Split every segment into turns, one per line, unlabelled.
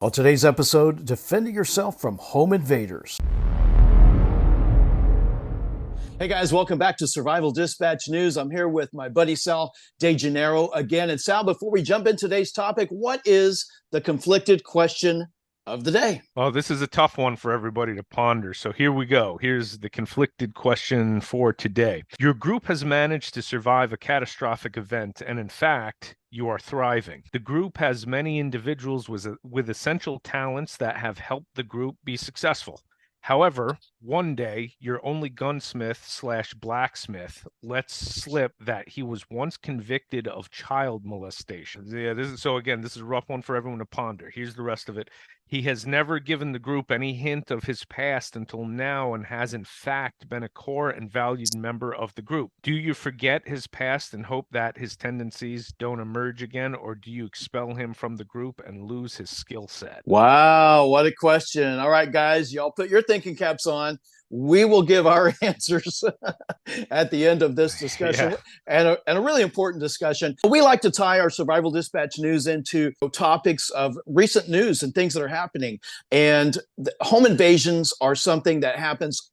On today's episode, defending yourself from home invaders. Hey guys, welcome back to Survival Dispatch News. I'm here with my buddy Sal De Janeiro again. And Sal, before we jump into today's topic, what is the conflicted question of the day?
Well, this is a tough one for everybody to ponder. So here we go. Here's the conflicted question for today. Your group has managed to survive a catastrophic event, and in fact, you are thriving. The group has many individuals with essential talents that have helped the group be successful. However, one day, your only gunsmith slash blacksmith lets slip that he was once convicted of child molestation. Yeah, this is a rough one for everyone to ponder. Here's the rest of it. He has never given the group any hint of his past until now and has in fact been a core and valued member of the group. Do you forget his past and hope that his tendencies don't emerge again, or do you expel him from the group and lose his skill set?
Wow, what a question. All right, guys, y'all put your thinking caps on. We will give our answers at the end of this discussion,
Yeah.
and a really important discussion. We like to tie our Survival Dispatch news into topics of recent news and things that are happening. And home invasions are something that happens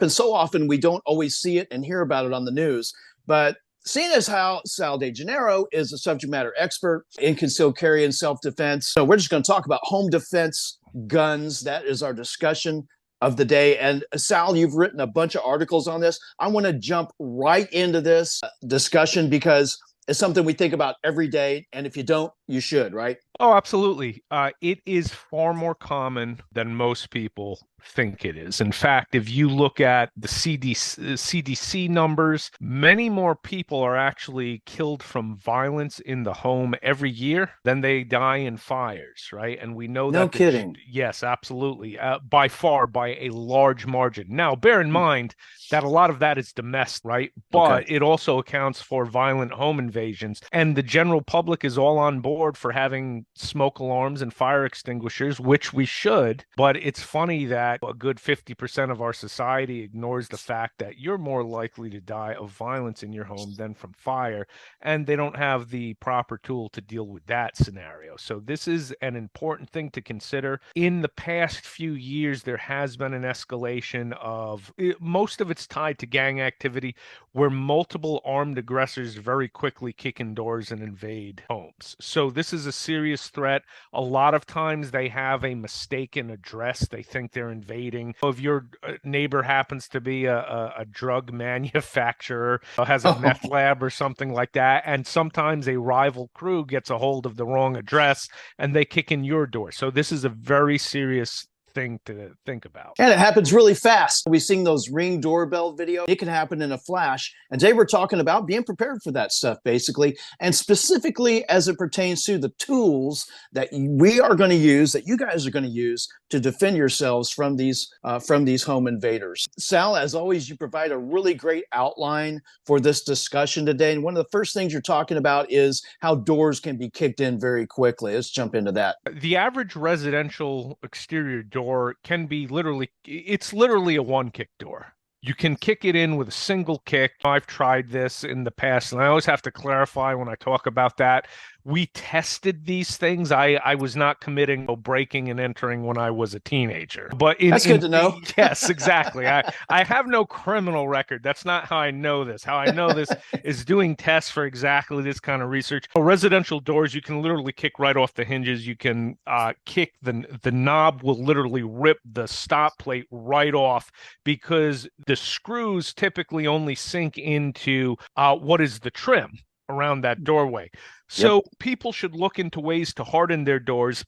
so often we don't always see it and hear about it on the news. But seeing as how Sal De Janeiro is a subject matter expert in concealed carry and self-defense, so we're just going to talk about home defense, guns. That is our discussion of the day. And Sal, you've written a bunch of articles on this. I want to jump right into this discussion because it's something we think about every day. And if you don't, you should, right?
Oh, absolutely. It is far more common than most people think it is. In fact, if you look at the CDC numbers, many more people are actually killed from violence in the home every year than they die in fires, right? And we know
No
that
kidding.
yes, absolutely, by far, by a large margin. Now, bear in mind that a lot of that is domestic, right?
Okay.
But it also accounts for violent home invasions. And the general public is all on board for having smoke alarms and fire extinguishers, which we should. But it's funny that a good 50% of our society ignores the fact that you're more likely to die of violence in your home than from fire, and they don't have the proper tool to deal with that scenario. So this is an important thing to consider. In the past few years, there has been an escalation of most of it's tied to gang activity where multiple armed aggressors very quickly kick in doors and invade homes. So this is a serious threat. A lot of times they have a mistaken address. They think they're invading. If your neighbor happens to be a drug manufacturer, has a meth lab or something like that, and sometimes a rival crew gets a hold of the wrong address and they kick in your door. So this is a very serious thing to think about.
And it happens really fast. We've seen those Ring doorbell video. It can happen in a flash. And today we're talking about being prepared for that stuff, basically, and specifically as it pertains to the tools that we are going to use, that you guys are going to use to defend yourselves from these home invaders. Sal, as always, you provide a really great outline for this discussion today. And one of the first things you're talking about is how doors can be kicked in very quickly. Let's jump into that.
The average residential exterior door can be it's literally a one kick door. You can kick it in with a single kick. I've tried this in the past, and I always have to clarify when I talk about that. We tested these things. I was not committing to breaking and entering when I was a teenager. But
That's good to know.
yes, exactly. I have no criminal record. That's not how I know this. How I know this is doing tests for exactly this kind of research. Residential doors, you can literally kick right off the hinges. You can kick the knob will literally rip the stop plate right off because the screws typically only sink into what is the trim around that doorway. So
Yep.
people should look into ways to harden their doors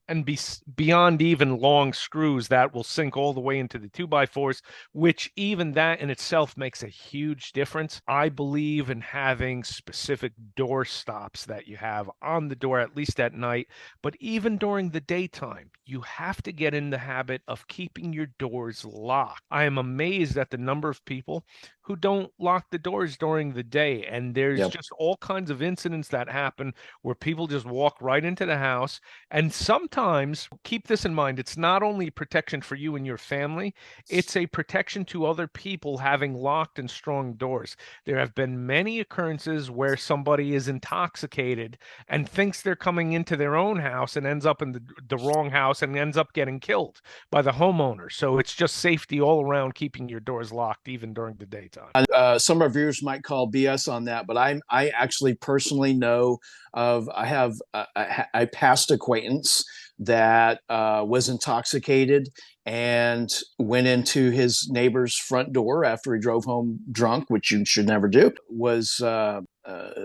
and be beyond even long screws that will sink all the way into the 2x4s, which even that in itself makes a huge difference. I believe in having specific door stops that you have on the door, at least at night, but even during the daytime, you have to get in the habit of keeping your doors locked. I am amazed at the number of people who don't lock the doors during the day, and there's
Yep.
just all kinds of incidents that happen where people just walk right into the house. And sometimes, keep this in mind, it's not only protection for you and your family, it's a protection to other people having locked and strong doors. There have been many occurrences where somebody is intoxicated and thinks they're coming into their own house and ends up in the wrong house and ends up getting killed by the homeowner. So it's just safety all around, keeping your doors locked even during the daytime.
Some of our viewers might call BS on that, but I actually personally know of, I have a past acquaintance that was intoxicated and went into his neighbor's front door after he drove home drunk, which you should never do, was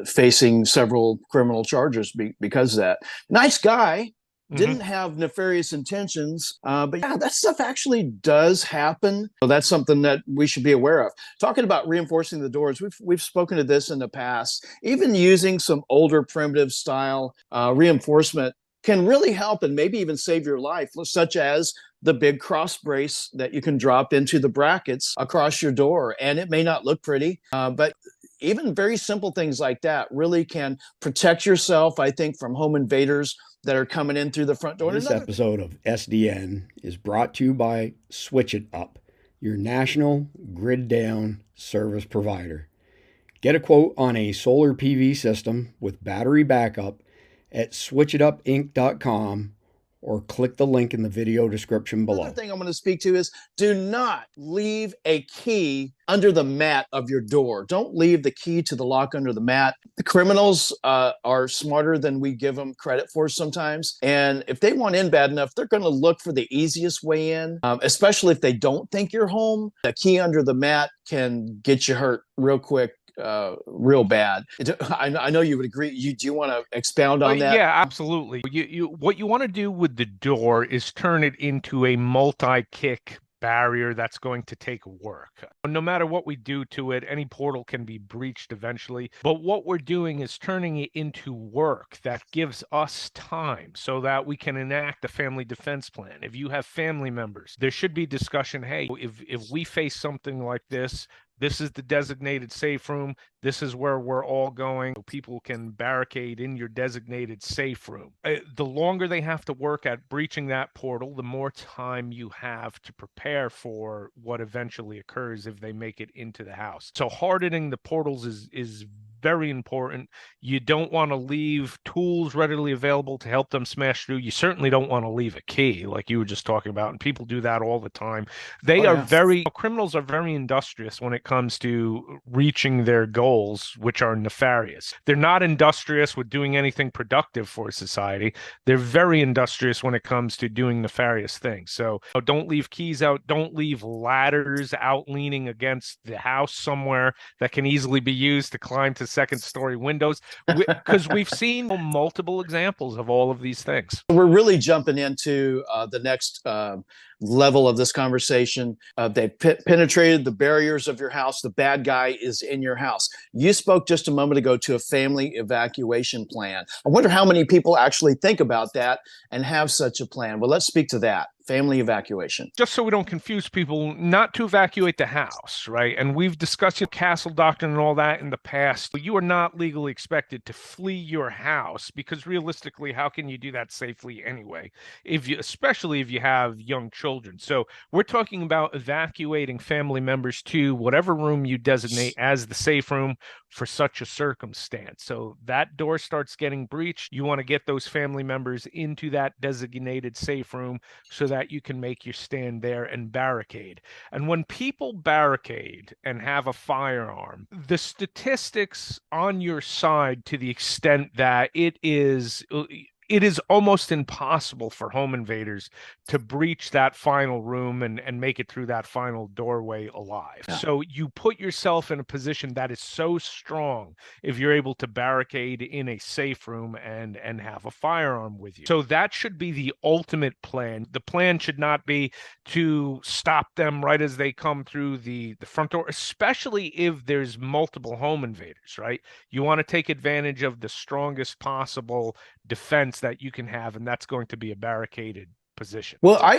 facing several criminal charges because of that. Nice guy, didn't have nefarious intentions, but yeah, that stuff actually does happen. So that's something that we should be aware of. Talking about reinforcing the doors, we've spoken to this in the past. Even using some older primitive style reinforcement can really help and maybe even save your life, such as the big cross brace that you can drop into the brackets across your door. And it may not look pretty, but even very simple things like that really can protect yourself, I think, from home invaders that are coming in through the front door.
This episode of SDN is brought to you by Switch It Up, your national grid down service provider. Get a quote on a solar PV system with battery backup at switchitupinc.com or click the link in the video description below.
Another thing I'm going to speak to is do not leave a key under the mat of your door. Don't leave the key to the lock under the mat. The criminals are smarter than we give them credit for sometimes. And if they want in bad enough, they're going to look for the easiest way in, especially if they don't think you're home. A key under the mat can get you hurt real quick. Real bad. I know you would agree. Do you want to expound on that?
Yeah, absolutely. What you want to do with the door is turn it into a multi-kick barrier that's going to take work. No matter what we do to it, any portal can be breached eventually. But what we're doing is turning it into work that gives us time so that we can enact a family defense plan. If you have family members, there should be discussion. Hey, if we face something like this is the designated safe room. This is where we're all going. People can barricade in your designated safe room. The longer they have to work at breaching that portal, the more time you have to prepare for what eventually occurs if they make it into the house. So hardening the portals is very important. You don't want to leave tools readily available to help them smash through. You certainly don't want to leave a key like you were just talking about, and people do that all the time. Criminals are very industrious when it comes to reaching their goals, which are nefarious. They're not industrious with doing anything productive for society. They're very industrious when it comes to doing nefarious things. So don't leave keys out. Don't leave ladders out leaning against the house somewhere that can easily be used to climb to second story windows, because we've seen multiple examples of all of these things.
We're really jumping into the next level of this conversation. They penetrated the barriers of your house. The bad guy is in your house. You spoke just a moment ago to a family evacuation plan. I wonder how many people actually think about that and have such a plan. Well, let's speak to that. Family evacuation.
Just so we don't confuse people, not to evacuate the house, right? And we've discussed your castle doctrine and all that in the past. You are not legally expected to flee your house, because realistically, how can you do that safely anyway? Especially if you have young children. So we're talking about evacuating family members to whatever room you designate as the safe room for such a circumstance. So that door starts getting breached. You want to get those family members into that designated safe room so that you can make your stand there and barricade. And when people barricade and have a firearm, the statistics on your side, to the extent that it is almost impossible for home invaders to breach that final room and make it through that final doorway alive. Yeah. So you put yourself in a position that is so strong if you're able to barricade in a safe room and have a firearm with you. So that should be the ultimate plan. The plan should not be to stop them right as they come through the front door, especially if there's multiple home invaders, right? You want to take advantage of the strongest possible defense that you can have, and that's going to be a barricaded position.
Well, I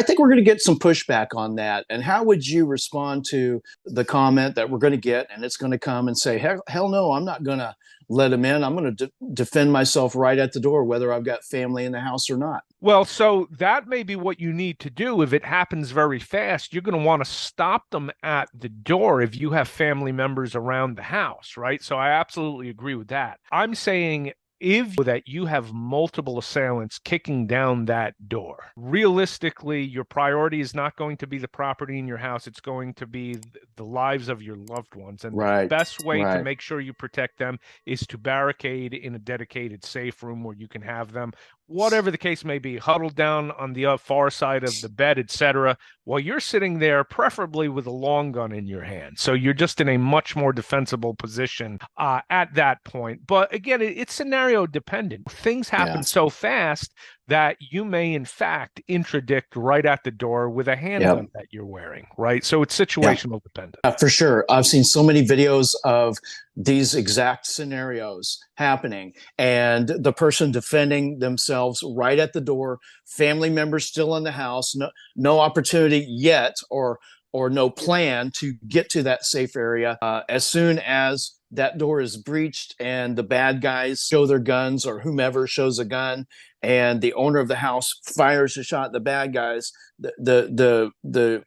think we're going to get some pushback on that. And how would you respond to the comment that we're going to get, and it's going to come and say, hell no, I'm not going to let him in. I'm going to defend myself right at the door, whether I've got family in the house or not.
Well, so that may be what you need to do. If it happens very fast, you're going to want to stop them at the door if you have family members around the house, right? So I absolutely agree with that. I'm saying if that you have multiple assailants kicking down that door, realistically, your priority is not going to be the property in your house. It's going to be the lives of your loved ones. And the best way to make sure you protect them is to barricade in a dedicated safe room where you can have them, whatever the case may be, huddled down on the far side of the bed, etc., while you're sitting there, preferably with a long gun in your hand. So you're just in a much more defensible position at that point. But again, it's scenario dependent. Things happen so fast that you may, in fact, interdict right at the door with a handgun that you're wearing, right? So it's situational dependent.
For sure. I've seen so many videos of these exact scenarios happening, and the person defending themselves right at the door, family members still in the house, no opportunity yet or no plan to get to that safe area. As soon as that door is breached and the bad guys show their guns, or whomever shows a gun, and the owner of the house fires a shot at the bad guys, the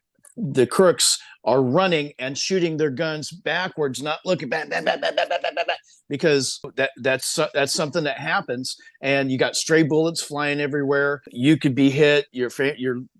crooks are running and shooting their guns backwards, not looking back, because that's something that happens. And you got stray bullets flying everywhere. You could be hit. Your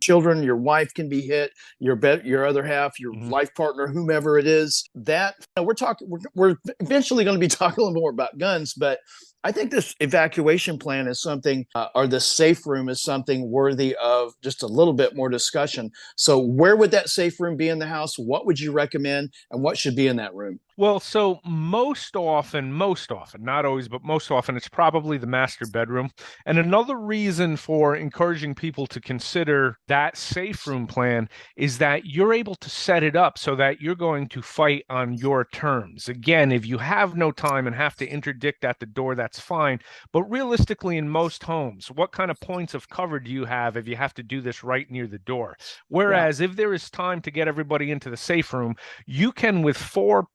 children, your wife can be hit. Your other half, your life partner, whomever it is. That we're eventually going to be talking a little more about guns, but I think this evacuation plan is something, or the safe room is something worthy of just a little bit more discussion. So where would that safe room be in the house? What would you recommend, and what should be in that room?
Well, so most often, not always, but most often, it's probably the master bedroom. And another reason for encouraging people to consider that safe room plan is that you're able to set it up so that you're going to fight on your terms. Again, if you have no time and have to interdict at the door, that's fine. But realistically, in most homes, what kind of points of cover do you have if you have to do this right near the door? Whereas if there is time to get everybody into the safe room, you can, with forethought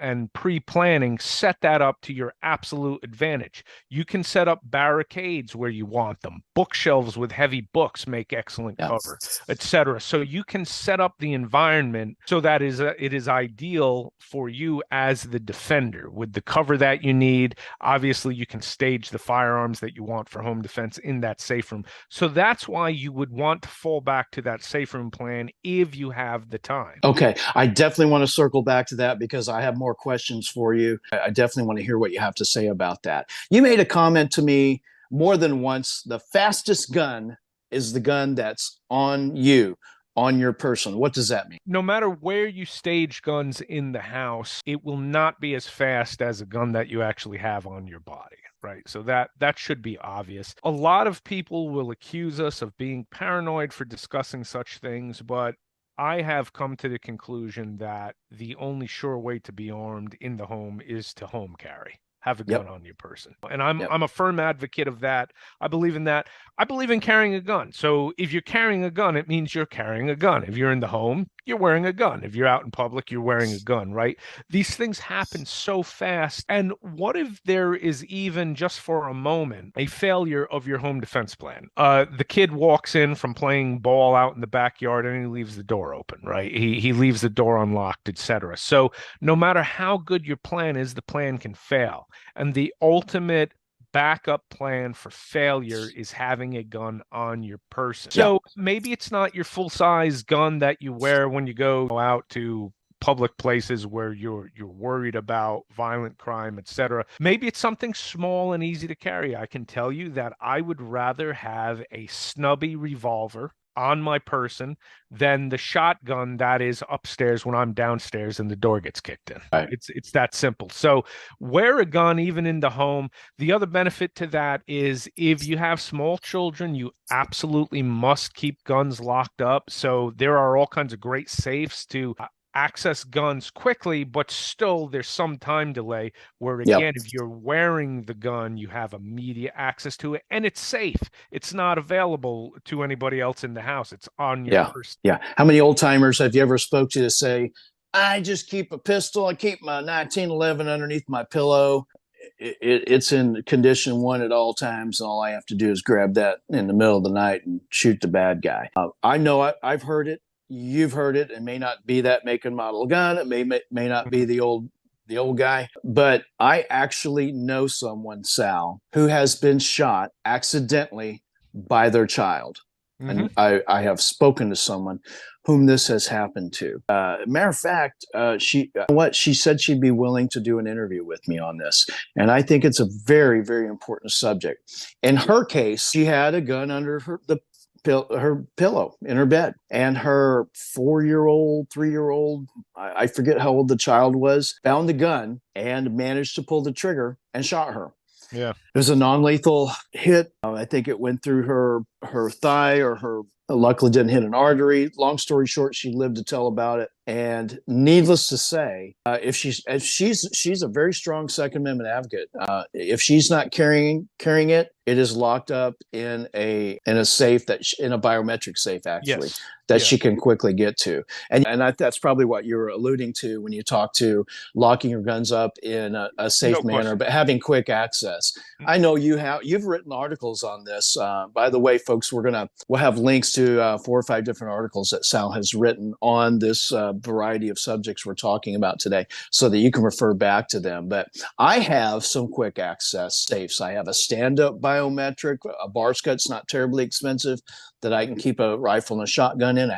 and pre-planning, set that up to your absolute advantage. You can set up barricades where you want them. Bookshelves with heavy books make excellent cover, etc. So you can set up the environment so that it is ideal for you as the defender with the cover that you need. Obviously, you can stage the firearms that you want for home defense in that safe room. So that's why you would want to fall back to that safe room plan if you have the time.
Okay, I definitely want to circle back to that because I have more questions for you. I definitely want to hear what you have to say about that. You made a comment to me more than once: the fastest gun is the gun that's on you, on your person. What does that mean?
No matter where you stage guns in the house, it will not be as fast as a gun that you actually have on your body. Right. So that should be obvious. A lot of people will accuse us of being paranoid for discussing such things, but I have come to the conclusion that the only sure way to be armed in the home is to home carry. Have a gun on your person. And I'm a firm advocate of that. I believe in that. I believe in carrying a gun. So if you're carrying a gun, it means you're carrying a gun. If you're in the home, you're wearing a gun. If you're out in public, you're wearing a gun, right? These things happen so fast. And what if there is, even just for a moment, a failure of your home defense plan? The kid walks in from playing ball out in the backyard and he leaves the door open, right? He leaves the door unlocked, etc. So no matter how good your plan is, the plan can fail. And the ultimate backup plan for failure is having a gun on your person. So maybe it's not your full-size gun that you wear when you go out to public places where you're worried about violent crime, etc. Maybe it's something small and easy to carry. I can tell you that I would rather have a snubby revolver on my person than the shotgun that is upstairs when I'm downstairs and the door gets kicked in. Right. It's that simple. So wear a gun even in the home. The other benefit to that is if you have small children, you absolutely must keep guns locked up. So there are all kinds of great safes to access guns quickly, but still there's some time delay where,
Yep.
again, if you're wearing the gun, you have immediate access to it, and it's safe. It's not available to anybody else in the house. It's on your
Yeah.
person.
Yeah. How many old timers have you ever spoke to say, I just keep a pistol, I keep my 1911 underneath my pillow. It's in condition 1 at all times. And all I have to do is grab that in the middle of the night and shoot the bad guy. I know I've heard it. You've heard it. It may not be that make and model gun. It may not be the old guy, but I actually know someone, Sal, who has been shot accidentally by their child. And I have spoken to someone whom this has happened to. Matter of fact, she said she'd be willing to do an interview with me on this. And I think it's a very, very important subject. In her case, she had a gun under her pillow in her bed, and her 4-year-old, 3-year-old, I forget how old the child was, found the gun and managed to pull the trigger and shot her.
Yeah.
It was a non-lethal hit. I think it went through her thigh, or her, luckily didn't hit an artery. Long story short, she lived to tell about it. And needless to say, if she's a very strong Second Amendment advocate. If she's not carrying it, it is locked up in a safe in a biometric safe, actually.
Yes.
That she can quickly get to. And that's probably what you were alluding to when you talk to locking your guns up in a safe manner, but having quick access. I know you've written articles on this. By the way, folks, we'll have links to 4 or 5 different articles that Sal has written on this variety of subjects we're talking about today, so that you can refer back to them. But I have some quick access safes. I have a stand-up biometric, a bar scut's not terribly expensive, that I can keep a rifle and a shotgun in,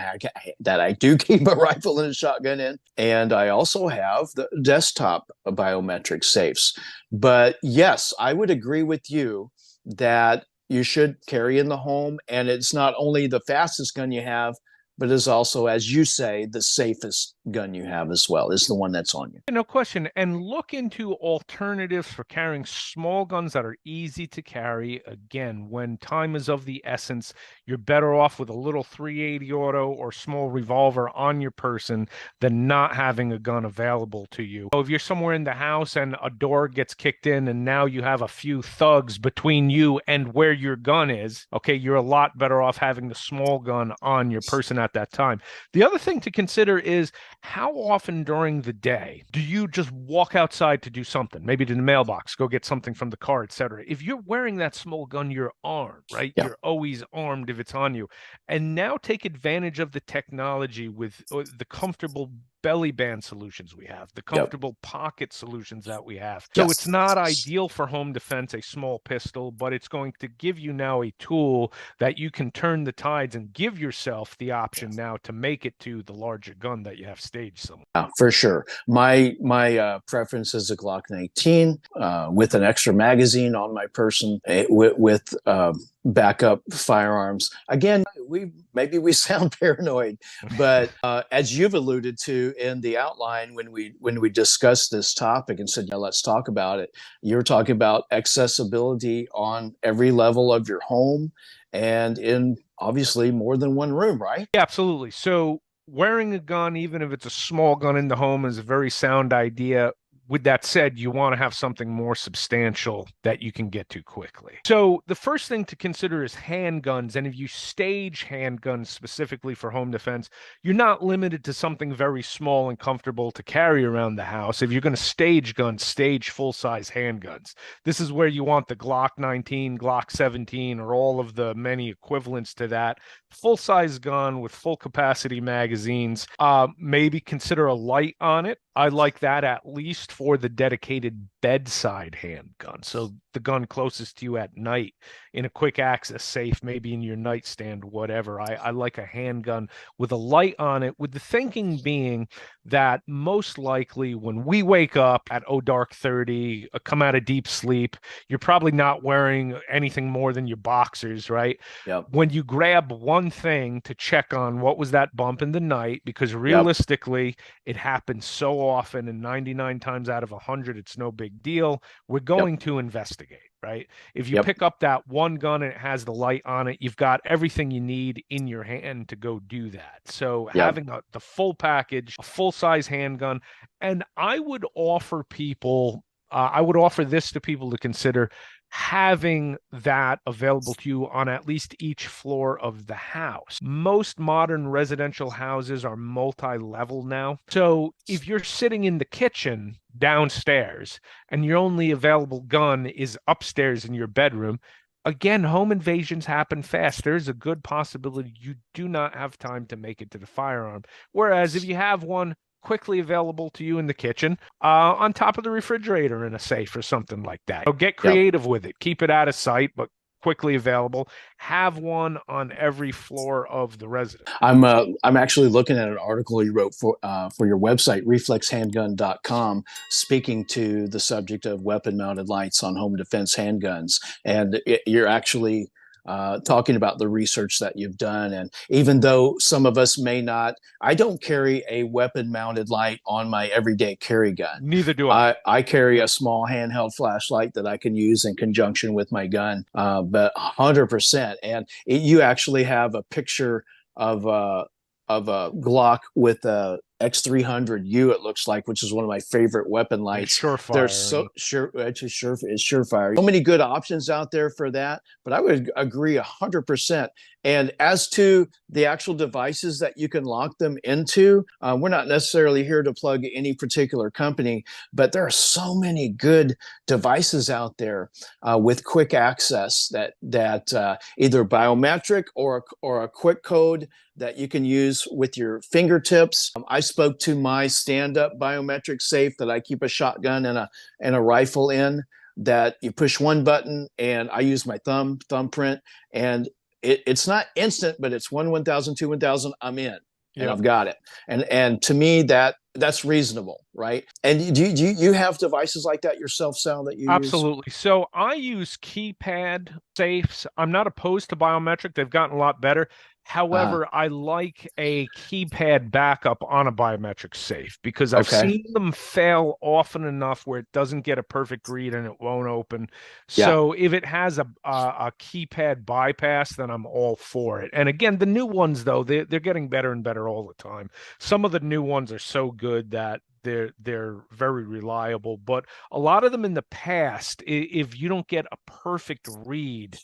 that I do keep a rifle and a shotgun in. And I also have the desktop biometric safes. But yes, I would agree with you that you should carry in the home. And it's not only the fastest gun you have, but is also, as you say, the safest gun you have as well, is the one that's on you.
No question. And look into alternatives for carrying small guns that are easy to carry. Again, when time is of the essence, you're better off with a little .380 auto or small revolver on your person than not having a gun available to you. So if you're somewhere in the house and a door gets kicked in and now you have a few thugs between you and where your gun is, okay, you're a lot better off having the small gun on your person at that time. The other thing to consider is, how often during the day do you just walk outside to do something, maybe to the mailbox, go get something from the car, etc.? If you're wearing that small gun, you're armed, right? Yeah. You're always armed if it's on you. And now take advantage of the technology with the comfortable belly band solutions we have, the comfortable pocket solutions that we have. So it's not ideal for home defense, a small pistol, but it's going to give you now a tool that you can turn the tides and give yourself the option now to make it to the larger gun that you have staged somewhere.
For sure. My preference is a Glock 19 with an extra magazine on my person, with backup firearms. Again, maybe we sound paranoid, but as you've alluded to in the outline when we discussed this topic and said, let's talk about it, you're talking about accessibility on every level of your home and in obviously more than one room, right?
Yeah, absolutely. So wearing a gun, even if it's a small gun in the home, is a very sound idea. With that said, you want to have something more substantial that you can get to quickly. So the first thing to consider is handguns. And if you stage handguns specifically for home defense, you're not limited to something very small and comfortable to carry around the house. If you're going to stage guns, stage full-size handguns. This is where you want the Glock 19, Glock 17, or all of the many equivalents to that. Full-size gun with full capacity magazines. Maybe consider a light on it. I like that at least for the dedicated bedside handgun. So the gun closest to you at night in a quick access safe, maybe in your nightstand, whatever. I like a handgun with a light on it, with the thinking being that most likely when we wake up at dark 30, come out of deep sleep, you're probably not wearing anything more than your boxers, right?
Yep.
When you grab one thing to check on what was that bump in the night, because realistically, it happens so often, and 99 times out of 100, it's no big deal, we're going to investigate, right? If you pick up that one gun and it has the light on it, you've got everything you need in your hand to go do that. So having the full package, a full-size handgun, and I would offer this to people to consider, having that available to you on at least each floor of the house. Most modern residential houses are multi-level now. So if you're sitting in the kitchen downstairs and your only available gun is upstairs in your bedroom, again, home invasions happen fast. There's a good possibility you do not have time to make it to the firearm. Whereas if you have one quickly available to you in the kitchen, on top of the refrigerator in a safe or something like that. So get creative with it. Keep it out of sight, but quickly available. Have one on every floor of the residence.
I'm actually looking at an article you wrote for your website, reflexhandgun.com, speaking to the subject of weapon-mounted lights on home defense handguns, and you're actually talking about the research that you've done. And even though some of us may not, I don't carry a weapon-mounted light on my everyday carry gun.
Neither do I.
I carry a small handheld flashlight that I can use in conjunction with my gun, but 100%. And you actually have a picture of a Glock with a X300U, it looks like, which is one of my favorite weapon lights.
Surefire.
They're so sure, it's surefire. So many good options out there for that, but I would agree 100%. And as to the actual devices that you can lock them into, we're not necessarily here to plug any particular company, but there are so many good devices out there with quick access that either biometric or a quick code that you can use with your fingertips. I spoke to my stand-up biometric safe that I keep a shotgun and a rifle in, that you push one button and I use my thumbprint, and it's not instant, but it's 1,000, 2, 1,000, I'm in. And I've got it. And to me, that's reasonable, right? And do you have devices like that yourself, Sal, that you
Absolutely. So I use keypad safes. I'm not opposed to biometric. They've gotten a lot better. However, I like a keypad backup on a biometric safe because I've seen them fail often enough where it doesn't get a perfect read and it won't open. So if it has a keypad bypass, then I'm all for it. And again, the new ones, though, they're getting better and better all the time. Some of the new ones are so good that they're very reliable, but a lot of them in the past, if you don't get a perfect read,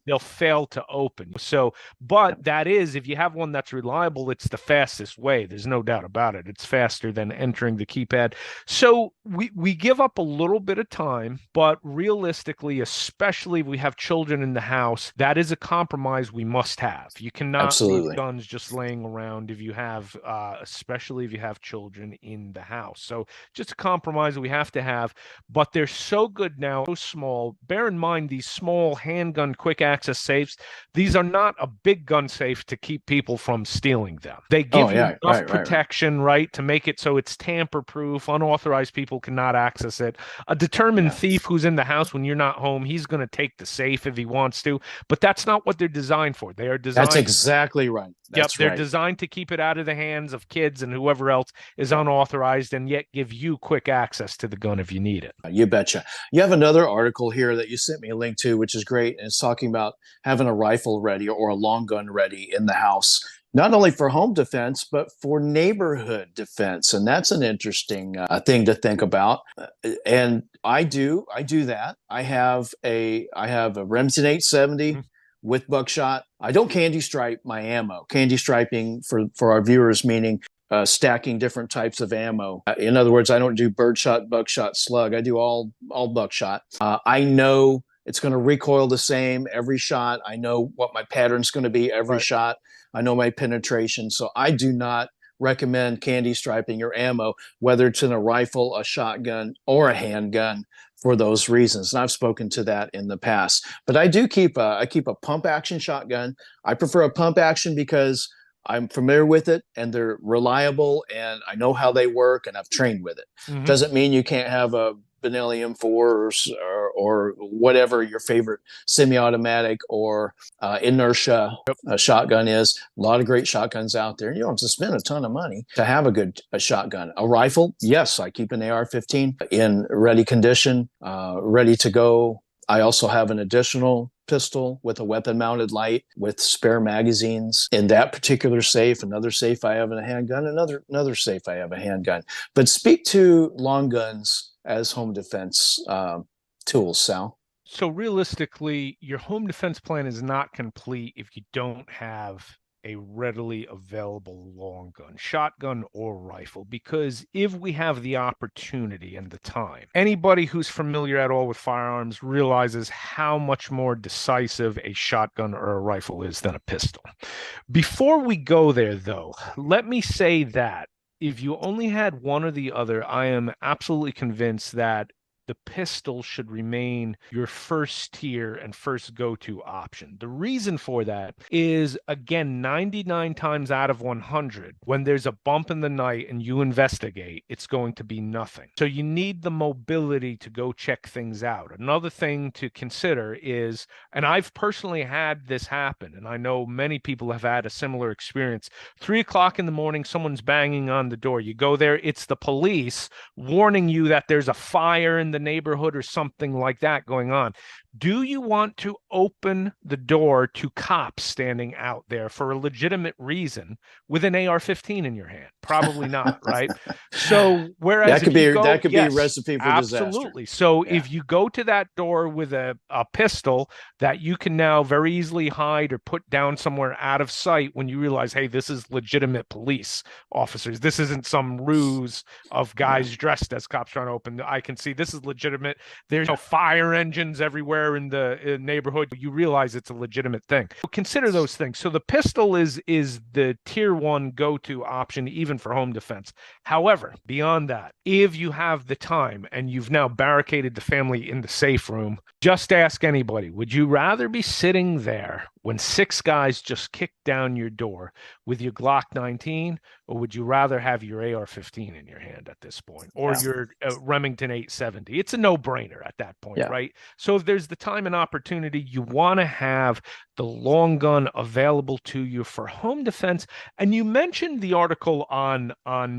they'll fail to open. So, but that is, if you have one that's reliable, it's the fastest way. There's no doubt about it. It's faster than entering the keypad. So we give up a little bit of time, but realistically, especially if we have children in the house, that is a compromise we must have. You cannot leave guns just laying around if you have, especially if you have children in the house. So just a compromise we have to have, but they're so good now, so small. Bear in mind, these small handgun quick access safes, these are not a big gun safe to keep people from stealing them. They give you enough protection, right, to make it so it's tamper proof. Unauthorized people cannot access it. A determined thief who's in the house when you're not home, he's going to take the safe if he wants to, but that's not what they're designed for. They are designed.
That's exactly right.
They're designed to keep it out of the hands of kids and whoever else is unauthorized, and yet give you quick access to the gun if you need it.
You betcha. You have another article here that you sent me a link to, which is great. And it's talking about having a rifle ready or a long gun ready in the house, not only for home defense, but for neighborhood defense. And that's an interesting thing to think about. And I do that. I have a Remington 870 with buckshot. I don't candy stripe my ammo. Candy striping, for our viewers, meaning stacking different types of ammo. In other words, I don't do birdshot, buckshot, slug. I do all buckshot. I know it's going to recoil the same every shot. I know what my pattern's going to be every shot. I know my penetration. So I do not recommend candy striping your ammo, whether it's in a rifle, a shotgun, or a handgun, for those reasons. And I've spoken to that in the past. But I do keep a pump action shotgun. I prefer a pump action because I'm familiar with it and they're reliable and I know how they work and I've trained with it. Doesn't mean you can't have a Benelli M4 or whatever your favorite semi-automatic or inertia shotgun is. A lot of great shotguns out there. You don't have to spend a ton of money to have a shotgun. A rifle, yes, I keep an AR-15 in ready condition, ready to go. I also have an additional pistol with a weapon-mounted light with spare magazines in that particular safe. Another safe I have a handgun. Another safe I have a handgun. But speak to long guns as home defense tools, Sal.
So realistically, your home defense plan is not complete if you don't have a readily available long gun, shotgun or rifle, because if we have the opportunity and the time, anybody who's familiar at all with firearms realizes how much more decisive a shotgun or a rifle is than a pistol. Before we go there, though, let me say that if you only had one or the other, I am absolutely convinced that the pistol should remain your first tier and first go-to option. The reason for that is, again, 99 times out of 100, when there's a bump in the night and you investigate, it's going to be nothing. So you need the mobility to go check things out. Another thing to consider is, and I've personally had this happen, and I know many people have had a similar experience, 3 o'clock in the morning, someone's banging on the door. You go there, it's the police warning you that there's a fire in the neighborhood or something like that going on. Do you want to open the door to cops standing out there for a legitimate reason with an AR-15 in your hand? Probably not, right? So whereas
that could be a recipe for disaster.
Absolutely. So if you go to that door with a pistol that you can now very easily hide or put down somewhere out of sight, when you realize, hey, this is legitimate police officers, this isn't some ruse of guys dressed as cops trying to open. I can see this is legitimate. There's no fire engines everywhere in the neighborhood. You realize it's a legitimate thing. Consider those things. So the pistol is the tier one go-to option, even for home defense. However, beyond that, if you have the time and you've now barricaded the family in the safe room, just ask anybody, would you rather be sitting there when 6 guys just kick down your door with your Glock 19, or would you rather have your AR-15 in your hand at this point, or your Remington 870? It's a no-brainer at that point, right? So if there's the time and opportunity, you want to have the long gun available to you for home defense. And you mentioned the article on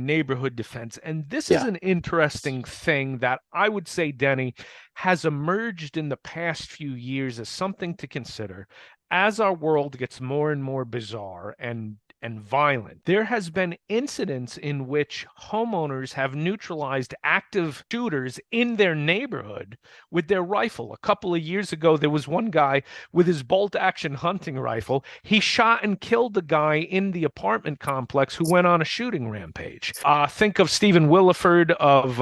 neighborhood defense, and this is an interesting thing that I would say, Denny, has emerged in the past few years as something to consider. As our world gets more and more bizarre and violent, there has been incidents in which homeowners have neutralized active shooters in their neighborhood with their rifle. A couple of years ago, there was one guy with his bolt-action hunting rifle. He shot and killed the guy in the apartment complex who went on a shooting rampage. Think of Stephen Williford of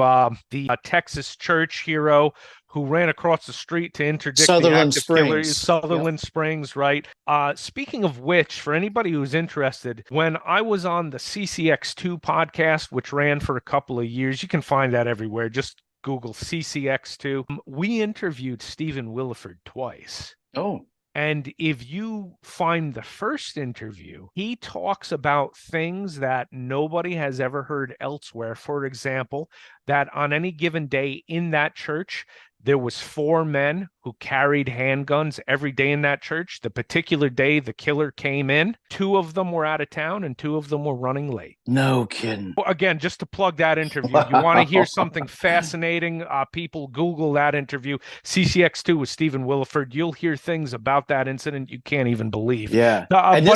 the Texas church hero who ran across the street to interdict the active killer. Sutherland Springs, right? Speaking of which, for anybody who's interested, when I was on the CCX2 podcast, which ran for a couple of years, you can find that everywhere. Just Google CCX2. We interviewed Stephen Williford twice.
Oh.
And if you find the first interview, he talks about things that nobody has ever heard elsewhere. For example, that on any given day in that church, there was 4 men who carried handguns every day in that church. The particular day the killer came in, 2 of them were out of town and 2 of them were running late.
No kidding.
Again, just to plug that interview, you want to hear something fascinating, people Google that interview, CCX2 with Stephen Williford. You'll hear things about that incident you can't even believe.
Yeah. And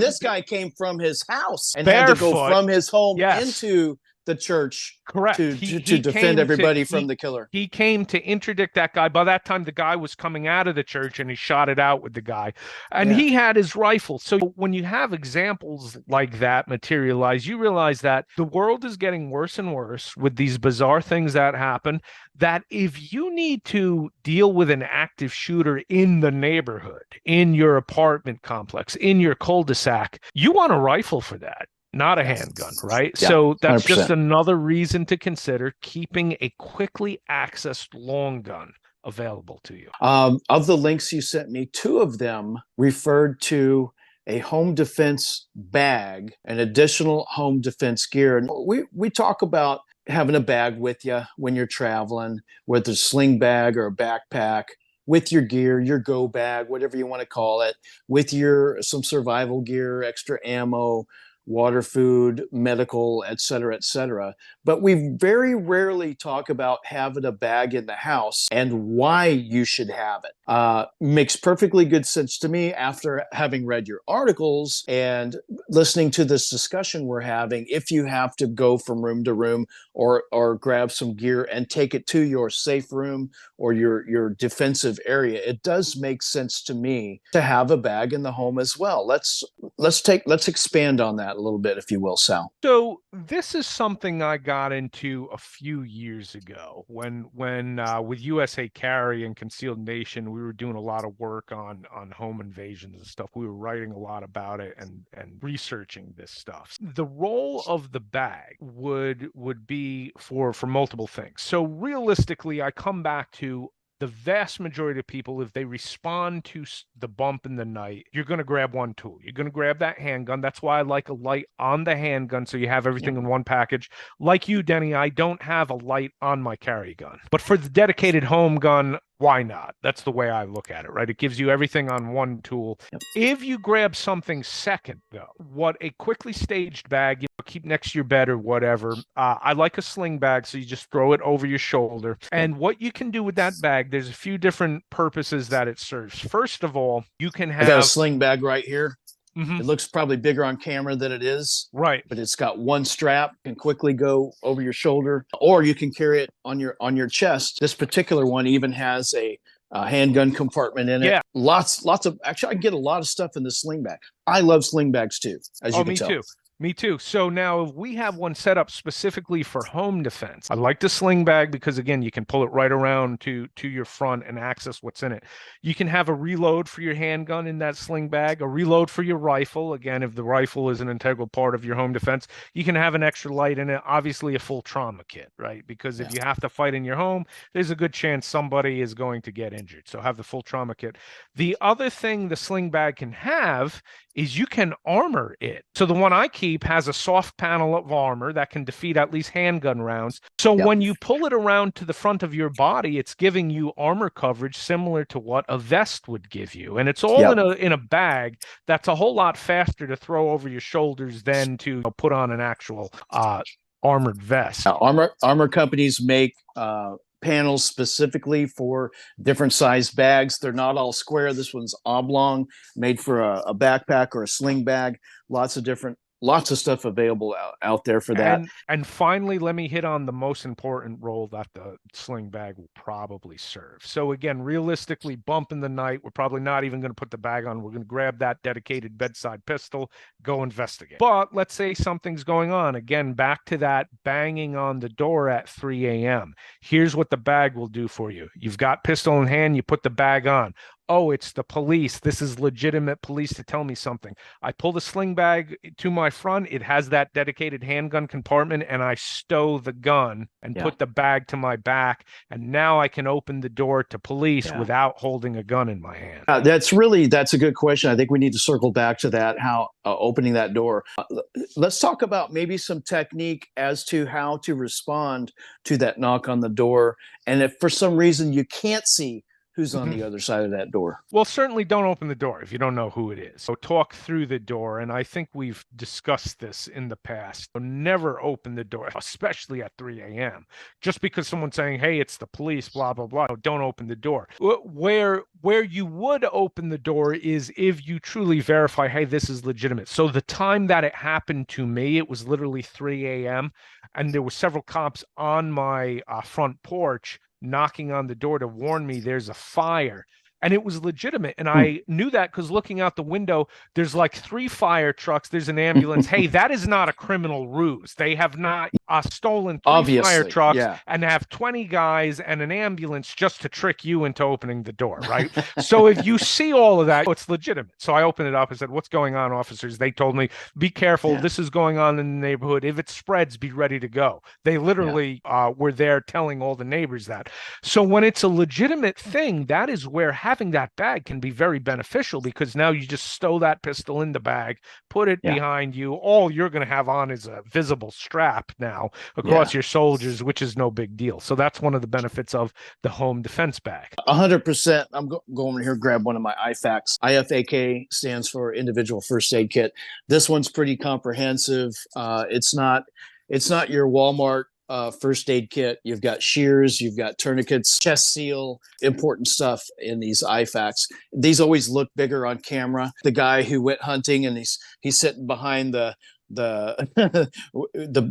this guy came from his house and had to go from his home into the church.
Correct.
To defend everybody from the killer.
He came to interdict that guy. By that time, the guy was coming out of the church and he shot it out with the guy. And he had his rifle. So when you have examples like that materialize, you realize that the world is getting worse and worse with these bizarre things that happen, that if you need to deal with an active shooter in the neighborhood, in your apartment complex, in your cul-de-sac, you want a rifle for that. Not a handgun, right? Yeah, so that's 100%. Just another reason to consider keeping a quickly accessed long gun available to you.
Of the links you sent me, 2 of them referred to a home defense bag and additional home defense gear. And we talk about having a bag with you when you're traveling, whether it's a sling bag or a backpack, with your gear, your go bag, whatever you want to call it, with your some survival gear, extra ammo, water, food, medical, et cetera, et cetera. But we very rarely talk about having a bag in the house and why you should have it. Makes perfectly good sense to me after having read your articles and listening to this discussion we're having. If you have to go from room to room or grab some gear and take it to your safe room or your defensive area, it does make sense to me to have a bag in the home as well. Let's expand on that a little bit, if you will, Sal.
So this is something I got into a few years ago when with USA Carry and Concealed Nation, we were doing a lot of work on home invasions and stuff. We were writing a lot about it and researching this stuff. The role of the bag would be for multiple things. So realistically, I come back to the vast majority of people, if they respond to the bump in the night, you're going to grab one tool. You're going to grab that handgun. That's why I like a light on the handgun, so you have everything in one package. Like you, Denny, I don't have a light on my carry gun. But for the dedicated home gun, why not? That's the way I look at it, right? It gives you everything on one tool. If you grab something second, though, what a quickly staged bag, keep next to your bed or whatever. I like a sling bag, so you just throw it over your shoulder. And what you can do with that bag, there's a few different purposes that it serves. First of all, you can have...
I got a sling bag right here.
Mm-hmm.
It looks probably bigger on camera than it is.
Right.
But it's got one strap, can quickly go over your shoulder, or you can carry it on your chest. This particular one even has a handgun compartment in it.
Yeah.
Lots of, actually, I can get a lot of stuff in the sling bag. I love sling bags too, as you can tell.
Me too. Me too. So now if we have one set up specifically for home defense, I like the sling bag because, again, you can pull it right around to your front and access what's in it. You can have a reload for your handgun in that sling bag, a reload for your rifle. Again, if the rifle is an integral part of your home defense, you can have an extra light in it, obviously a full trauma kit, right? Because if you have to fight in your home, there's a good chance somebody is going to get injured. So have the full trauma kit. The other thing the sling bag can have is you can armor it. So the one I keep has a soft panel of armor that can defeat at least handgun rounds. So when you pull it around to the front of your body, it's giving you armor coverage similar to what a vest would give you. And it's all in a bag that's a whole lot faster to throw over your shoulders than to put on an actual armored vest.
Armor companies make panels specifically for different size bags. They're not all square. This one's oblong, made for a backpack or a sling bag. Lots of stuff available out there for that.
And finally, let me hit on the most important role that the sling bag will probably serve. So again, realistically, bump in the night, we're probably not even going to put the bag on. We're going to grab that dedicated bedside pistol, go investigate. But let's say something's going on. Again, back to that banging on the door at 3 a.m. Here's what the bag will do for you. You've got pistol in hand, you put the bag on. Oh, it's the police. This is legitimate police to tell me something. I pull the sling bag to my front. It has that dedicated handgun compartment, and I stow the gun and put the bag to my back. And now I can open the door to police without holding a gun in my hand.
That's a good question. I think we need to circle back to that, how opening that door. Let's talk about maybe some technique as to how to respond to that knock on the door. And if for some reason you can't see who's on the other side of that door.
Well, certainly don't open the door if you don't know who it is. So talk through the door. And I think we've discussed this in the past. So never open the door, especially at 3 a.m. Just because someone's saying, hey, it's the police, blah, blah, blah. Don't open the door. Where you would open the door is if you truly verify, hey, this is legitimate. So the time that it happened to me, it was literally 3 a.m. And there were several cops on my front porch knocking on the door to warn me there's a fire. And it was legitimate. And I knew that because looking out the window, there's like 3 fire trucks. There's an ambulance. Hey, that is not a criminal ruse. They have not stolen 3 fire trucks and have 20 guys and an ambulance just to trick you into opening the door, right? So if you see all of that, it's legitimate. So I opened it up and said, what's going on, officers? They told me, be careful. This is going on in the neighborhood. If it spreads, be ready to go. They literally were there telling all the neighbors that. So when it's a legitimate thing, that is where having that bag can be very beneficial because now you just stow that pistol in the bag, put it behind you. All you're going to have on is a visible strap now across your shoulders, which is no big deal. So that's one of the benefits of the home defense bag.
100%. I'm going here, grab one of my IFAKs. IFAK stands for Individual First Aid Kit. This one's pretty comprehensive. It's not your Walmart first aid kit. You've got shears, you've got tourniquets, chest seal, important stuff in these IFAKs. These always look bigger on camera. The guy who went hunting and he's sitting behind the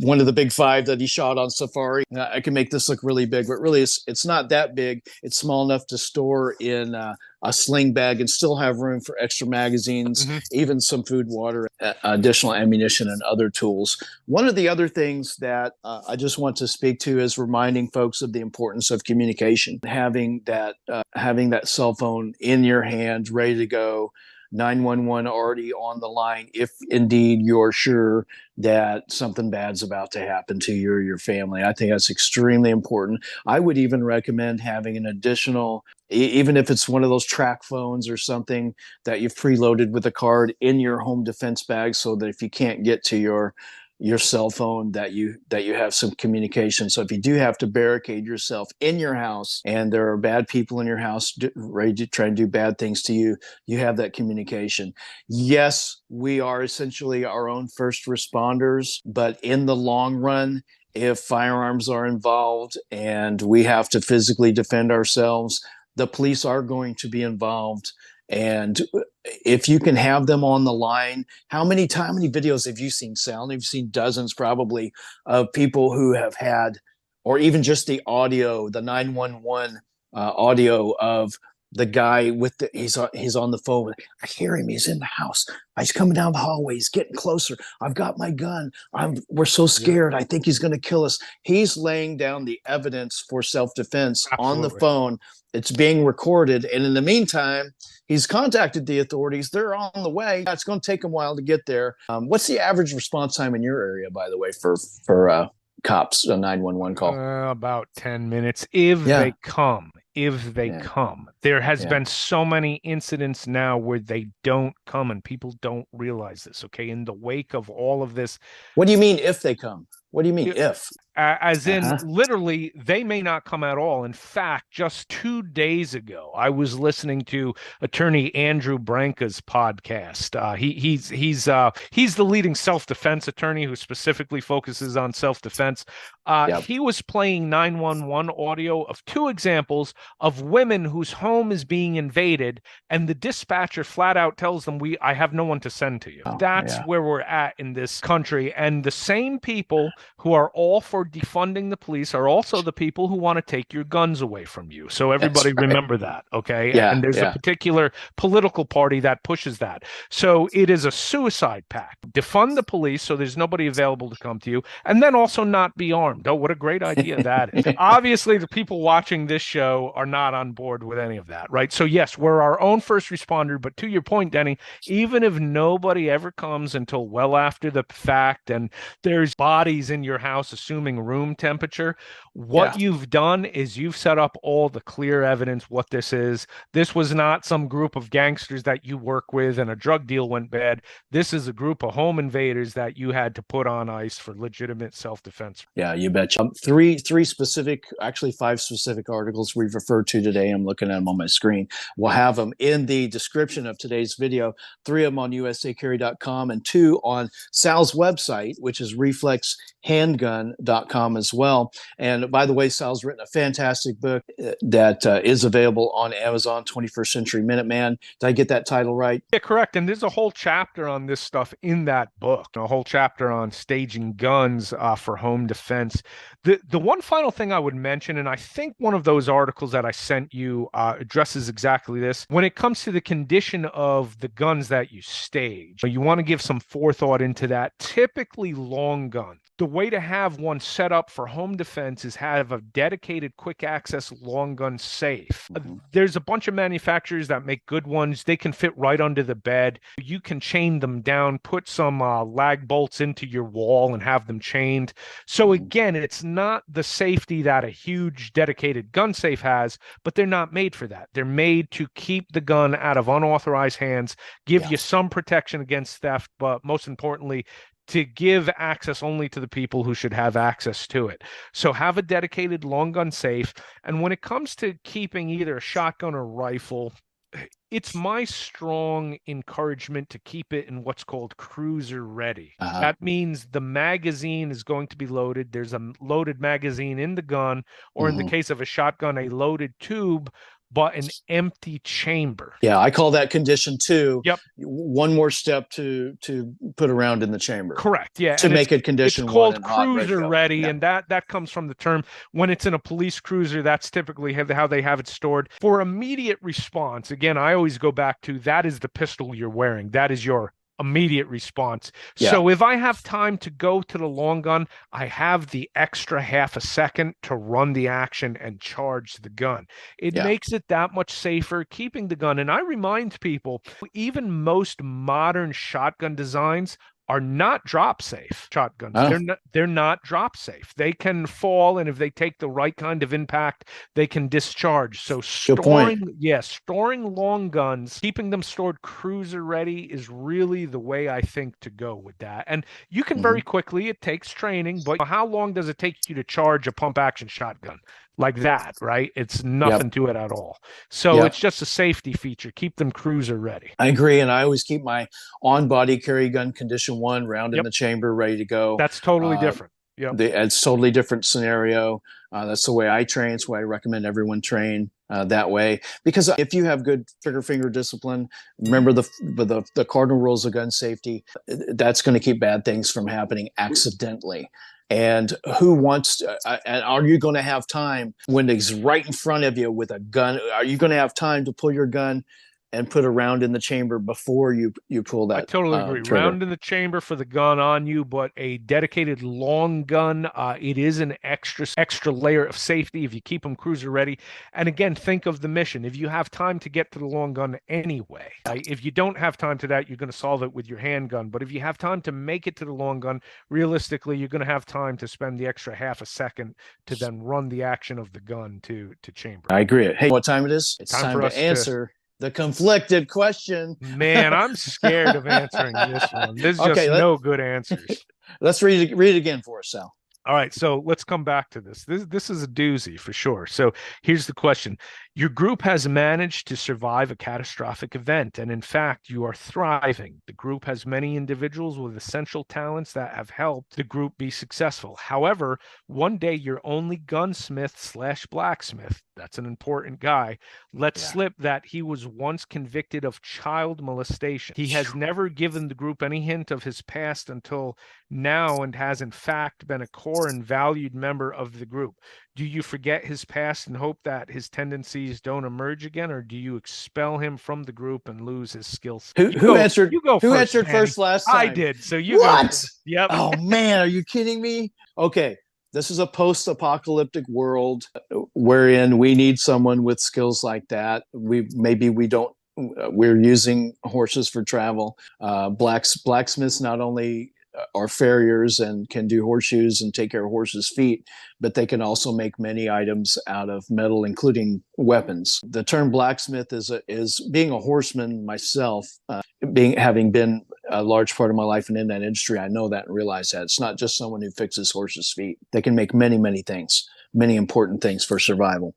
one of the big five that he shot on safari. I can make this look really big, but really it's not that big. It's small enough to store in a sling bag and still have room for extra magazines, even some food, water, additional ammunition, and other tools. One of the other things that I just want to speak to is reminding folks of the importance of communication. Having that cell phone in your hand, ready to go, 911 already on the line if indeed you're sure that something bad's about to happen to you or your family. I think that's extremely important. I would even recommend having an additional, even if it's one of those track phones or something that you've preloaded with a card, in your home defense bag, so that if you can't get to your cell phone, that you have some communication. So if you do have to barricade yourself in your house and there are bad people in your house ready to try and do bad things to you, you have that communication. Yes, we are essentially our own first responders, but in the long run, if firearms are involved and we have to physically defend ourselves, the police are going to be involved. And if you can have them on the line, how many videos have you seen, Sal? You've seen dozens probably of people who have had, or even just the audio, the 911 audio of the guy with he's on the phone. I hear him. He's in the house. He's coming down the hallway. He's getting closer. I've got my gun. We're so scared. I think he's going to kill us. He's laying down the evidence for self-defense on the phone. It's being recorded. And in the meantime, he's contacted the authorities. They're on the way. It's going to take a while to get there. What's the average response time in your area, by the way, for cops, a 911 call?
About 10 minutes if they come. If they come. There has been so many incidents now where they don't come, and people don't realize this, okay? In the wake of all of this.
What do you mean if they come? What do you mean if?
As in, literally, they may not come at all. In fact, just 2 days ago, I was listening to attorney Andrew Branca's podcast. He's the leading self-defense attorney who specifically focuses on self-defense. He was playing 911 audio of 2 examples of women whose home is being invaded, and the dispatcher flat out tells them, I have no one to send to you. That's where we're at in this country. And the same people who are all for defunding the police are also the people who want to take your guns away from you. So everybody remember that, okay? And there's a particular political party that pushes that. So it is a suicide pact. Defund the police so there's nobody available to come to you, and then also not be armed. Oh, what a great idea that is. Obviously, the people watching this show are not on board with any of that, right? So yes, we're our own first responder, but to your point, Denny, even if nobody ever comes until well after the fact and there's bodies in your house, assuming room temperature, what you've done is you've set up all the clear evidence what this is. This was not some group of gangsters that you work with and a drug deal went bad. This is a group of home invaders that you had to put on ice for legitimate self-defense.
Yeah, you betcha. Three specific, actually 5 specific articles we've referred to today. I'm looking at them on my screen. We'll have them in the description of today's video. 3 of them on usacarry.com and 2 on Sal's website, which is reflexhandgun.com as well. And by the way, Sal's written a fantastic book that is available on Amazon, 21st Century Minuteman. Did I get that title right?
Yeah, correct. And there's a whole chapter on this stuff in that book, a whole chapter on staging guns for home defense. The one final thing I would mention, and I think one of those articles that I sent you addresses exactly this. When it comes to the condition of the guns that you stage, you want to give some forethought into that. Typically long guns, The way to have one set up for home defense is have a dedicated quick access long gun safe. There's a bunch of manufacturers that make good ones. They can fit right under the bed. You can chain them down, put some lag bolts into your wall and have them chained. So again, it's not the safety that a huge dedicated gun safe has, but they're not made for that. They're made to keep the gun out of unauthorized hands, give you some protection against theft, but most importantly, to give access only to the people who should have access to it. So have a dedicated long gun safe. And when it comes to keeping either a shotgun or rifle, it's my strong encouragement to keep it in what's called cruiser ready. That means the magazine is going to be loaded. There's a loaded magazine in the gun, or in the case of a shotgun, a loaded tube, but an empty chamber.
Yeah, I call that condition 2.
Yep.
One more step to put a round in the chamber.
Correct. Yeah.
To make it condition 1.
It's called
and hot,
cruiser ready, and that comes from the term when it's in a police cruiser. That's typically how they have it stored for immediate response. Again, I always go back to that is the pistol you're wearing. That is your immediate response. So if I have time to go to the long gun, I have the extra half a second to run the action and charge the gun. It makes it that much safer keeping the gun. And I remind people, even most modern shotgun designs are not drop safe shotguns. They're not drop safe. They can fall, and if they take the right kind of impact, they can discharge. So storing long guns, keeping them stored cruiser ready is really the way I think to go with that. And you can very quickly, it takes training, but how long does it take you to charge a pump action shotgun? Like that, right? It's nothing to it at all. So it's just a safety feature. Keep them cruiser ready.
I agree. And I always keep my on-body carry gun condition 1 round in the chamber, ready to go.
That's totally different.
It's totally different scenario. That's the way I train. It's why I recommend everyone train that way. Because if you have good trigger finger discipline, remember the cardinal rules of gun safety, that's going to keep bad things from happening accidentally. And who wants to, and are you going to have time when it's right in front of you with a gun? Are you going to have time to pull your gun and put a round in the chamber before you pull that?
I totally agree.
Trigger.
Round in the chamber for the gun on you, but a dedicated long gun, it is an extra layer of safety if you keep them cruiser ready. And again, think of the mission. If you have time to get to the long gun anyway, if you don't have time to that, you're going to solve it with your handgun. But if you have time to make it to the long gun, realistically, you're going to have time to spend the extra half a second to then run the action of the gun to chamber.
I agree. Hey, what time it is? It's time
for us
to answer the conflicted question.
Man, I'm scared of answering this one. There's just no good answers.
Let's read it again for us, Sal.
All right, so let's come back to this. This is a doozy for sure. So here's the question. Your group has managed to survive a catastrophic event, and in fact, you are thriving. The group has many individuals with essential talents that have helped the group be successful. However, one day your only gunsmith/blacksmith, that's an important guy, let slip that he was once convicted of child molestation. He has never given the group any hint of his past until now and has in fact been a core and valued member of the group. Do you forget his past and hope that his tendencies don't emerge again, or do you expel him from the group and lose his skills?
Who answered first last time?
I did. So you
what?
Go first. Yep.
Oh man, are you kidding me? Okay. This is a post-apocalyptic world wherein we need someone with skills like that. We're using horses for travel. Blacksmiths not only are farriers and can do horseshoes and take care of horses' feet, but they can also make many items out of metal, including weapons. The term blacksmith is being a horseman myself, having been a large part of my life and in that industry. I know that and realize that it's not just someone who fixes horses' feet. They can make many, many things, many important things for survival.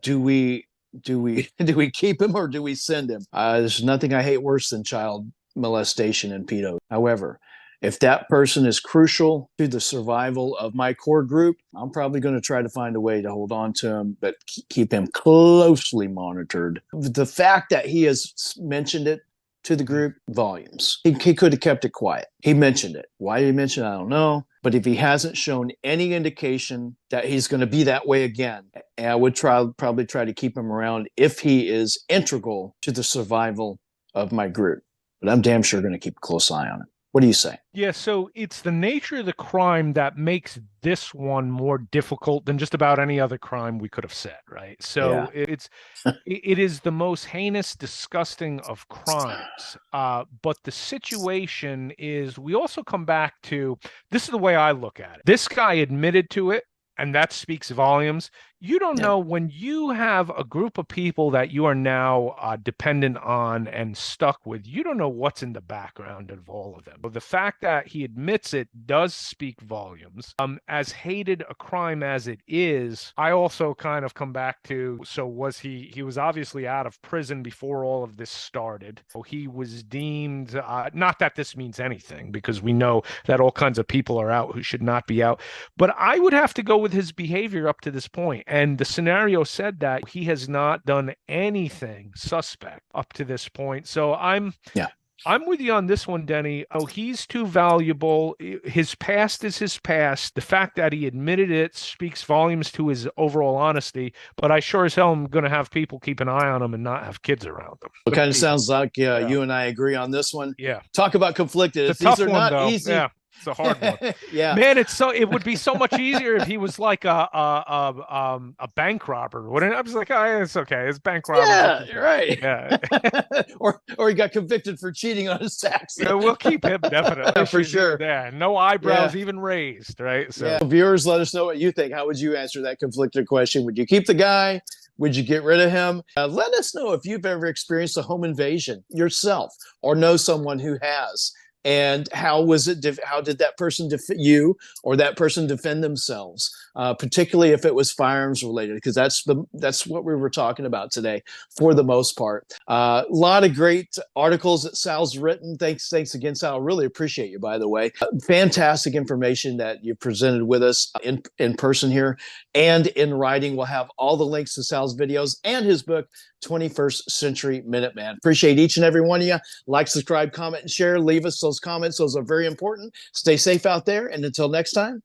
Do we keep him or do we send him? There's nothing I hate worse than child molestation and pedo. However, if that person is crucial to the survival of my core group, I'm probably going to try to find a way to hold on to him, but keep him closely monitored. The fact that he has mentioned it to the group, volumes. He could have kept it quiet. He mentioned it. Why did he mention it? I don't know. But if he hasn't shown any indication that he's going to be that way again, I would probably try to keep him around if he is integral to the survival of my group. But I'm damn sure going to keep a close eye on it. What do you say?
Yeah, so it's the nature of the crime that makes this one more difficult than just about any other crime we could have said, right?
Yeah.
So it is the most heinous, disgusting of crimes. But the situation is, we also come back to, this is the way I look at it. This guy admitted to it, and that speaks volumes. You don't
Yeah.
know, when you have a group of people that you are now dependent on and stuck with, you don't know what's in the background of all of them. But the fact that he admits it does speak volumes. As hated a crime as it is, I also kind of come back to, so was he was obviously out of prison before all of this started. So he was deemed, not that this means anything, because we know that all kinds of people are out who should not be out. But I would have to go with his behavior up to this point. And the scenario said that he has not done anything suspect up to this point. So I'm with you on this one, Denny. Oh, he's too valuable. His past is his past. The fact that he admitted it speaks volumes to his overall honesty. But I sure as hell am going to have people keep an eye on him and not have kids around him.
It kind of sounds like you and I agree on this one.
Yeah.
Talk about conflicted.
It's a tough
These are
one,
not
though.
easy.
Yeah. It's a hard one.
Yeah,
man. It would be so much easier if he was like a bank robber. Wouldn't it? I was like, oh, it's okay. It's bank robber.
Yeah, you're right.
Yeah.
or he got convicted for cheating on his taxes.
Yeah, we'll keep him definitely
for sure.
Yeah, no eyebrows even raised, right? So
yeah. Viewers, let us know what you think. How would you answer that conflicted question? Would you keep the guy? Would you get rid of him? Let us know if you've ever experienced a home invasion yourself or know someone who has. And how was it? How did that person you or that person defend themselves? Particularly if it was firearms related, because that's what we were talking about today, for the most part. A lot of great articles that Sal's written. Thanks again, Sal. Really appreciate you, by the way. Fantastic information that you presented with us in person here and in writing. We'll have all the links to Sal's videos and his book, 21st Century Minuteman. Appreciate each and every one of you. Like, subscribe, comment, and share. Leave us those comments. Those are very important. Stay safe out there. And until next time,